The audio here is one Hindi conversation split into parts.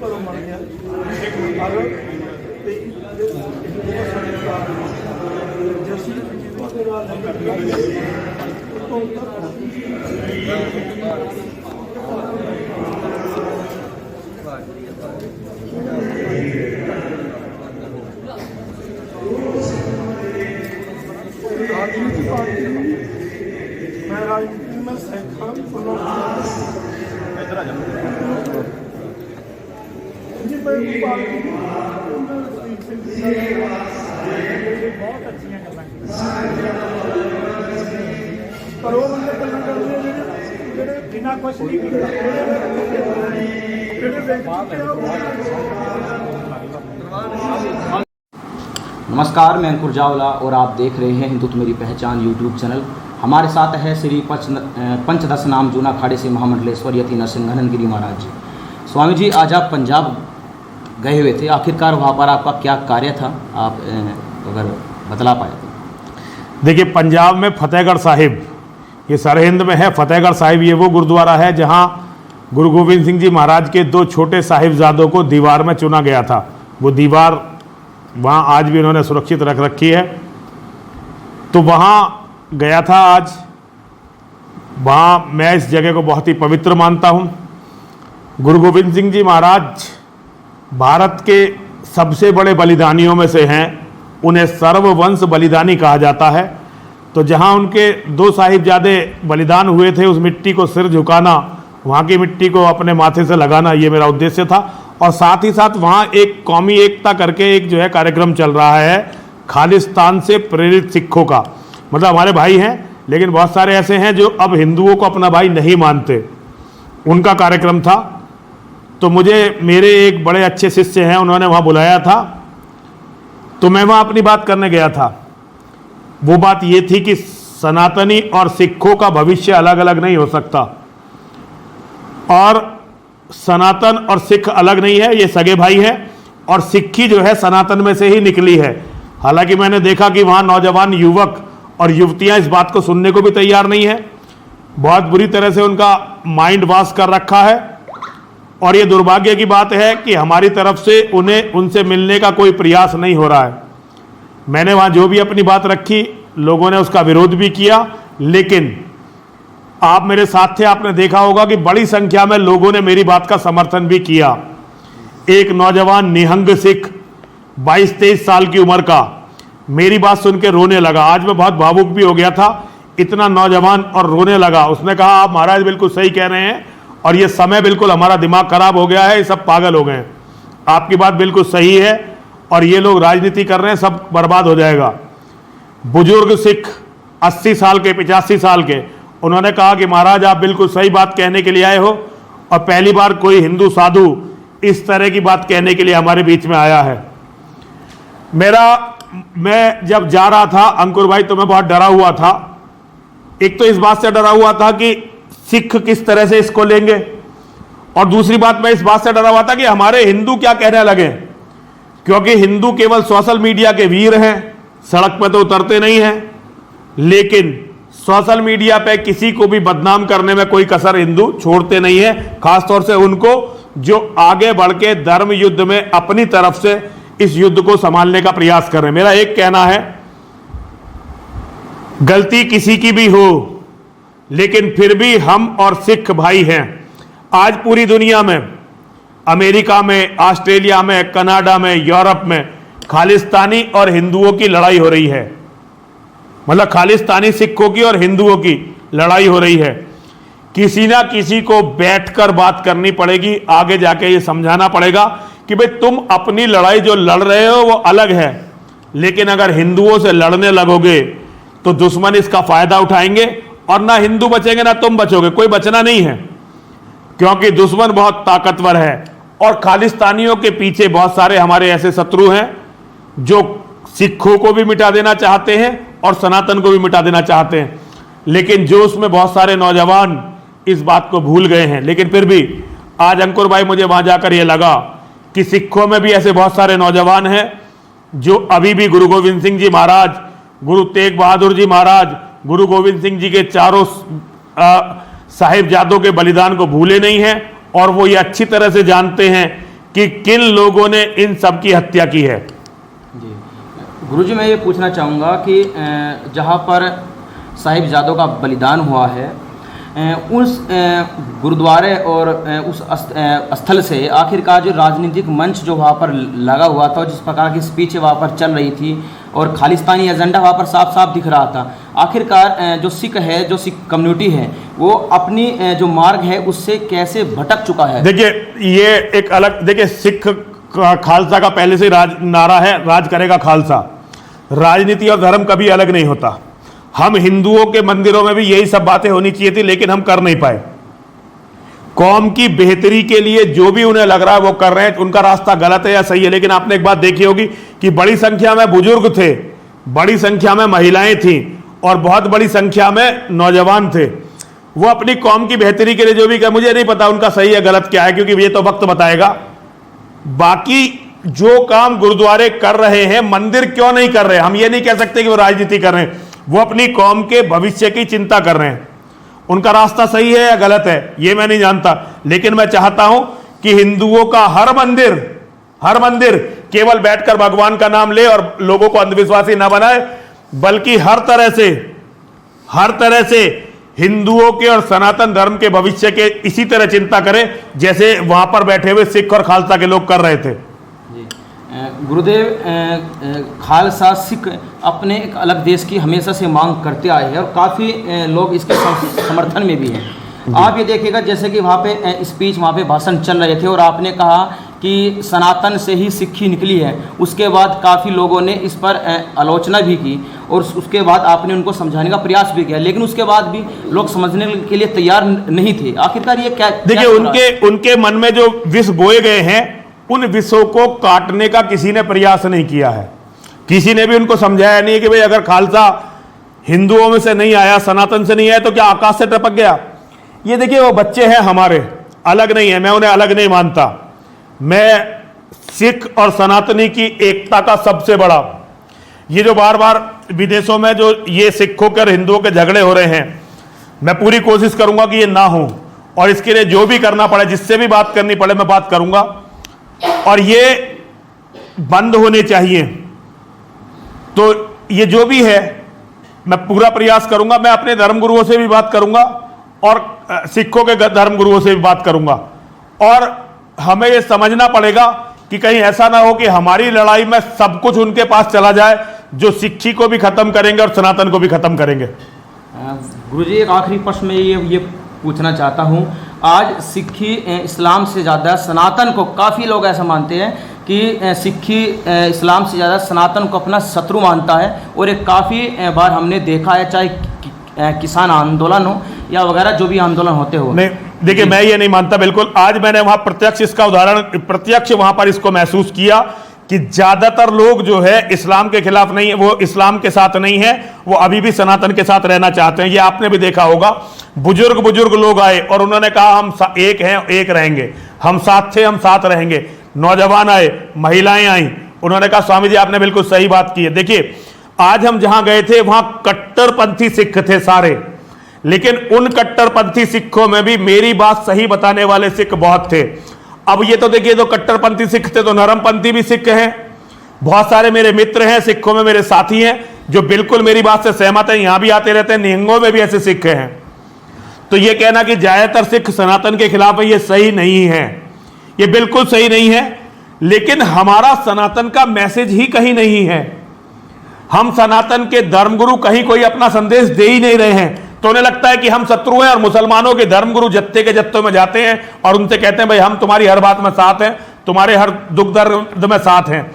ਧਰਮ ਬਣ ਗਿਆ ਪਰ ਜਸੀ ਉਹਦੇ ਨਾਲ राजनीति पार्टी मैं राजनीति में सैकड़ा बहुत अच्छी गल्लां पर वो बंदे गल्लां करदे ਜਿਹੜੇ बिना कुछ नहीं कीता नमस्कार, मैं अंकुर जावला और आप देख रहे हैं हिंदुत्व मेरी पहचान यूट्यूब चैनल। हमारे साथ है श्री पंचदश नाम जूना खाड़े से महामंडलेश्वर यति नरसिंह गिरी महाराज जी। स्वामी जी, आज आप पंजाब गए हुए थे, आखिरकार वहाँ पर आपका क्या कार्य था, आप अगर बतला पाए तो। देखिए, पंजाब में फतेहगढ़ साहिब, ये सरहिंद में है। फतेहगढ़ साहिब ये वो गुरुद्वारा है जहाँ गुरु गोविंद सिंह जी महाराज के दो छोटे साहिबजादों को दीवार में चुना गया था। वो दीवार वहाँ आज भी उन्होंने सुरक्षित रख रखी है। तो वहाँ गया था आज। वहाँ मैं इस जगह को बहुत ही पवित्र मानता हूँ। गुरु गोविंद सिंह जी महाराज भारत के सबसे बड़े बलिदानियों में से हैं। उन्हें सर्ववंश बलिदानी कहा जाता है। तो जहाँ उनके दो साहिबजादे बलिदान हुए थे, उस मिट्टी को सिर झुकाना, वहाँ की मिट्टी को अपने माथे से लगाना, ये मेरा उद्देश्य था। और साथ ही साथ वहाँ एक कौमी एकता करके एक जो है कार्यक्रम चल रहा है, खालिस्तान से प्रेरित सिखों का। मतलब हमारे भाई हैं, लेकिन बहुत सारे ऐसे हैं जो अब हिंदुओं को अपना भाई नहीं मानते। उनका कार्यक्रम था। तो मुझे मेरे एक बड़े अच्छे शिष्य हैं, उन्होंने वहाँ बुलाया था। तो मैं वहाँ अपनी बात करने गया था। वो बात ये थी कि सनातनी और सिखों का भविष्य अलग अलग नहीं हो सकता, और सनातन और सिख अलग नहीं है, ये सगे भाई हैं। और सिक्खी जो है सनातन में से ही निकली है। हालांकि मैंने देखा कि वहाँ नौजवान युवक और युवतियाँ इस बात को सुनने को भी तैयार नहीं है। बहुत बुरी तरह से उनका माइंड वॉश कर रखा है। और ये दुर्भाग्य की बात है कि हमारी तरफ से उन्हें उनसे मिलने का कोई प्रयास नहीं हो रहा है। मैंने वहाँ जो भी अपनी बात रखी, लोगों ने उसका विरोध भी किया। लेकिन आप मेरे साथ थे, आपने देखा होगा कि बड़ी संख्या में लोगों ने मेरी बात का समर्थन भी किया। एक नौजवान निहंग सिख 22-23 साल की उम्र का मेरी बात सुन के रोने लगा। आज मैं बहुत भावुक भी हो गया था, इतना नौजवान और रोने लगा। उसने कहा, आप महाराज बिल्कुल सही कह रहे हैं, और ये समय बिल्कुल हमारा दिमाग खराब हो गया है, ये सब पागल हो गए हैं। आपकी बात बिल्कुल सही है, और ये लोग राजनीति कर रहे हैं, सब बर्बाद हो जाएगा। बुजुर्ग सिख 80 साल के, 85 साल के, उन्होंने कहा कि महाराज आप बिल्कुल सही बात कहने के लिए आए हो, और पहली बार कोई हिंदू साधु इस तरह की बात कहने के लिए हमारे बीच में आया है। मैं जब जा रहा था अंकुर भाई, तो मैं बहुत डरा हुआ था। एक तो इस बात से डरा हुआ था कि सिख किस तरह से इसको लेंगे, और दूसरी बात मैं इस बात से डरा हुआ था कि हमारे हिंदू क्या कहने लगे, क्योंकि हिंदू केवल सोशल मीडिया के वीर हैं, सड़क पर तो उतरते नहीं हैं। लेकिन सोशल मीडिया पे किसी को भी बदनाम करने में कोई कसर हिंदू छोड़ते नहीं है, खासतौर से उनको जो आगे बढ़ के धर्म युद्ध में अपनी तरफ से इस युद्ध को संभालने का प्रयास कर रहे हैं। मेरा एक कहना है, गलती किसी की भी हो, लेकिन फिर भी हम और सिख भाई हैं। आज पूरी दुनिया में, अमेरिका में, ऑस्ट्रेलिया में, कनाडा में, यूरोप में खालिस्तानी और हिंदुओं की लड़ाई हो रही है। मतलब खालिस्तानी सिखों की और हिंदुओं की लड़ाई हो रही है। किसी ना किसी को बैठकर बात करनी पड़ेगी, आगे जाके ये समझाना पड़ेगा कि भाई तुम अपनी लड़ाई जो लड़ रहे हो वो अलग है, लेकिन अगर हिंदुओं से लड़ने लगोगे तो दुश्मन इसका फायदा उठाएंगे, और ना हिंदू बचेंगे ना तुम बचोगे, कोई बचना नहीं है, क्योंकि दुश्मन बहुत ताकतवर है। और खालिस्तानियों के पीछे बहुत सारे हमारे ऐसे शत्रु हैं जो सिखों को भी मिटा देना चाहते हैं और सनातन को भी मिटा देना चाहते हैं। लेकिन जो उसमें बहुत सारे नौजवान इस बात को भूल गए हैं। लेकिन फिर भी आज अंकुर भाई मुझे वहां जाकर यह लगा कि सिखों में भी ऐसे बहुत सारे नौजवान हैं जो अभी भी गुरु गोविंद सिंह जी महाराज, गुरु तेग बहादुर जी महाराज, गुरु गोविंद सिंह जी के चारों साहिबजादों के बलिदान को भूले नहीं हैं, और वो ये अच्छी तरह से जानते हैं कि किन लोगों ने इन सब की हत्या की है। जी गुरुजी, मैं ये पूछना चाहूँगा कि जहाँ पर साहिबजादों का बलिदान हुआ है, उस गुरुद्वारे और उस स्थल से आखिरकार जो राजनीतिक मंच जो वहाँ पर लगा हुआ था, जिस प्रकार की स्पीच वहाँ पर चल रही थी और खालिस्तानी एजेंडा वहाँ पर साफ साफ दिख रहा था, आखिरकार जो सिख है, जो सिख कम्युनिटी है, वो अपनी जो मार्ग है उससे कैसे भटक चुका है? देखिए ये एक अलग, देखिए सिख खालसा का पहले से नारा है, राज करेगा खालसा। राजनीति और धर्म कभी अलग नहीं होता। हम हिंदुओं के मंदिरों में भी यही सब बातें होनी चाहिए थी, लेकिन हम कर नहीं पाए। कौम की बेहतरी के लिए जो भी उन्हें लग रहा है वो कर रहे हैं, उनका रास्ता गलत है या सही है। लेकिन आपने एक बात देखी होगी कि बड़ी संख्या में बुजुर्ग थे, बड़ी संख्या में महिलाएं थीं और बहुत बड़ी संख्या में नौजवान थे। वो अपनी कौम की बेहतरी के लिए जो भी कर, मुझे नहीं पता उनका सही है गलत क्या है, क्योंकि ये तो वक्त बताएगा। बाकी जो काम गुरुद्वारे कर रहे हैं, मंदिर क्यों नहीं कर रहे, हम ये नहीं कह सकते कि वो राजनीति कर रहे हैं। वो अपनी कौम के भविष्य की चिंता कर रहे हैं। उनका रास्ता सही है या गलत है ये मैं नहीं जानता, लेकिन मैं चाहता हूं कि हिंदुओं का हर मंदिर केवल बैठकर भगवान का नाम ले और लोगों को अंधविश्वासी ना बनाए, बल्कि हर तरह से हिंदुओं के और सनातन धर्म के भविष्य के इसी तरह चिंता करें जैसे वहां पर बैठे हुए सिख और खालसा के लोग कर रहे थे। गुरुदेव, खालसा सिख अपने एक अलग देश की हमेशा से मांग करते आए हैं और काफ़ी लोग इसके समर्थन में भी हैं। आप ये देखिएगा जैसे कि वहाँ पे स्पीच, वहाँ पे भाषण चल रहे थे और आपने कहा कि सनातन से ही सिक्खी निकली है। उसके बाद काफ़ी लोगों ने इस पर आलोचना भी की और उसके बाद आपने उनको समझाने का प्रयास भी किया, लेकिन उसके बाद भी लोग समझने के लिए तैयार नहीं थे। आखिरकार ये क्या? देखिए उनके मन में जो विष बोए गए हैं, उन विषयों को काटने का किसी ने प्रयास नहीं किया है। किसी ने भी उनको समझाया नहीं है कि भाई अगर खालसा हिंदुओं में से नहीं आया, सनातन से नहीं आया, तो क्या आकाश से टपक गया? ये देखिए वो बच्चे हैं हमारे, अलग नहीं है, मैं उन्हें अलग नहीं मानता। मैं सिख और सनातनी की एकता का सबसे बड़ा, ये जो बार बार विदेशों में जो ये सिखों के और हिंदुओं के झगड़े हो रहे हैं, मैं पूरी कोशिश करूंगा कि ये ना हो और इसके लिए जो भी करना पड़े, जिससे भी बात करनी पड़े मैं बात करूंगा और ये बंद होने चाहिए। तो ये जो भी है मैं पूरा प्रयास करूंगा। मैं अपने धर्मगुरुओं से भी बात करूंगा और सिखों के धर्मगुरुओं से भी बात करूंगा और हमें ये समझना पड़ेगा कि कहीं ऐसा ना हो कि हमारी लड़ाई में सब कुछ उनके पास चला जाए, जो सिक्खी को भी खत्म करेंगे और सनातन को भी खत्म करेंगे। गुरुजी, एक आखिरी प्रश्न में ये पूछना चाहता हूँ, आज सिक्खी इस्लाम से ज़्यादा सनातन को, काफ़ी लोग ऐसा मानते हैं कि सिक्खी इस्लाम से ज़्यादा सनातन को अपना शत्रु मानता है और एक काफ़ी बार हमने देखा है, चाहे किसान आंदोलन हो या वगैरह जो भी आंदोलन होते हो। नहीं, देखिए मैं ये नहीं मानता बिल्कुल। आज मैंने वहाँ प्रत्यक्ष वहाँ पर इसको महसूस किया कि ज़्यादातर लोग जो है इस्लाम के खिलाफ नहीं है, वो इस्लाम के साथ नहीं है, वो अभी भी सनातन के साथ रहना चाहते हैं। ये आपने भी देखा होगा, बुजुर्ग लोग आए और उन्होंने कहा हम एक हैं, एक रहेंगे, हम साथ थे, हम साथ रहेंगे। नौजवान आए, महिलाएं आई, उन्होंने कहा स्वामी जी आपने बिल्कुल सही बात की है। देखिए आज हम जहां गए थे वहां कट्टरपंथी सिख थे सारे, लेकिन उन कट्टरपंथी सिखों में भी मेरी बात सही बताने वाले सिख बहुत थे। अब ये तो देखिए, तो कट्टरपंथी सिख थे तो नरमपंथी भी सिख हैं। बहुत सारे मेरे मित्र हैं सिखों में, मेरे साथी हैं जो बिल्कुल मेरी बात से सहमत हैं, यहां भी आते रहते हैं, निहंगों में भी ऐसे सिख हैं। तो ये कहना कि ज्यादातर सिख सनातन के खिलाफ है, ये सही नहीं है, ये बिल्कुल सही नहीं है। लेकिन हमारा सनातन का मैसेज ही कहीं नहीं है। हम सनातन के धर्मगुरु कहीं कोई अपना संदेश दे ही नहीं रहे हैं, तो उन्हें लगता है कि हम शत्रु हैं और मुसलमानों के धर्मगुरु जत्थे के जत्थों में जाते हैं और उनसे कहते हैं भाई हम तुम्हारी हर बात में साथ हैं, तुम्हारे हर दुख दर्द में साथ हैं।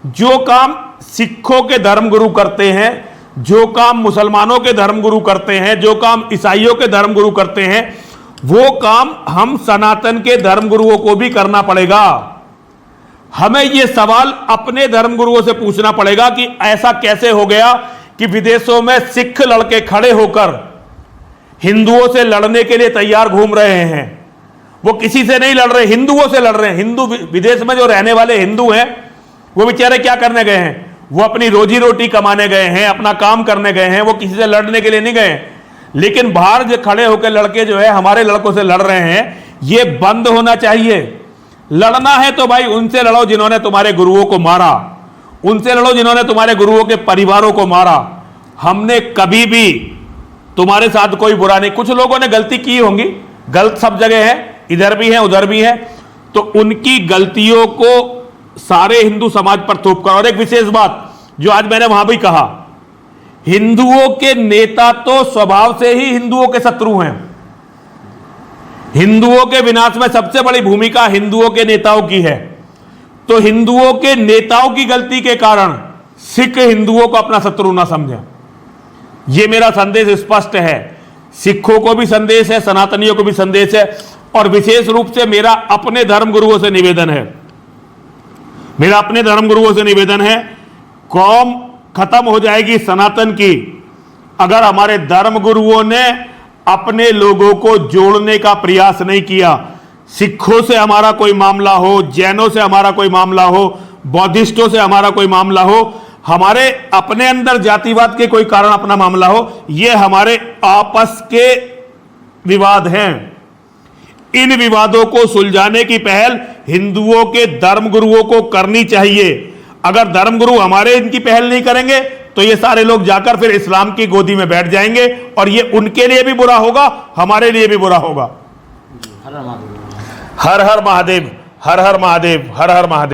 जो काम सिखों के धर्मगुरु करते हैं, जो काम मुसलमानों के धर्मगुरु करते हैं, जो काम ईसाइयों के धर्मगुरु करते हैं, वो काम हम सनातन के धर्मगुरुओं को भी करना पड़ेगा। हमें यह सवाल अपने धर्मगुरुओं से पूछना पड़ेगा कि ऐसा कैसे हो गया कि विदेशों में सिख लड़के खड़े होकर हिंदुओं से लड़ने के लिए तैयार घूम रहे हैं। वो किसी से नहीं लड़ रहे, हिंदुओं से लड़ रहे हैं। हिंदू विदेश में जो रहने वाले हिंदू हैं वो बेचारे क्या करने गए हैं? वो अपनी रोजी रोटी कमाने गए हैं, अपना काम करने गए हैं, वो किसी से लड़ने के लिए नहीं गए। लेकिन बाहर जो खड़े होकर लड़के जो है हमारे लड़कों से लड़ रहे हैं, ये बंद होना चाहिए। लड़ना है तो भाई उनसे लड़ो जिन्होंने तुम्हारे गुरुओं को मारा, उनसे लड़ो जिन्होंने तुम्हारे गुरुओं के परिवारों को मारा। हमने कभी भी तुम्हारे साथ कोई बुरा नहीं, कुछ लोगों ने गलती की होंगी, गलत सब जगह है, इधर भी है उधर भी है, तो उनकी गलतियों को सारे हिंदू समाज पर थोप कर। और एक विशेष बात जो आज मैंने वहां भी कहा, हिंदुओं के नेता तो स्वभाव से ही हिंदुओं के शत्रु हैं। हिंदुओं के विनाश में सबसे बड़ी भूमिका हिंदुओं के नेताओं की है। तो हिंदुओं के नेताओं की गलती के कारण सिख हिंदुओं को अपना शत्रु ना समझे, यह मेरा संदेश स्पष्ट है। सिखों को भी संदेश है, सनातनियों को भी संदेश है, और विशेष रूप से मेरा अपने धर्मगुरुओं से निवेदन है, मेरा अपने धर्मगुरुओं से निवेदन है, कौम खत्म हो जाएगी सनातन की अगर हमारे धर्मगुरुओं ने अपने लोगों को जोड़ने का प्रयास नहीं किया। सिखों से हमारा कोई मामला हो, जैनों से हमारा कोई मामला हो, बौद्धिस्टों से हमारा कोई मामला हो, हमारे अपने अंदर जातिवाद के कोई कारण अपना मामला हो, ये हमारे आपस के विवाद हैं। इन विवादों को सुलझाने की पहल हिंदुओं के धर्मगुरुओं को करनी चाहिए। अगर धर्मगुरु हमारे इनकी पहल नहीं करेंगे तो ये सारे लोग जाकर फिर इस्लाम की गोदी में बैठ जाएंगे, और ये उनके लिए भी बुरा होगा, हमारे लिए भी बुरा होगा। हर हर महादेव। हर हर महादेव, हर हर महादेव, हर हर महादेव।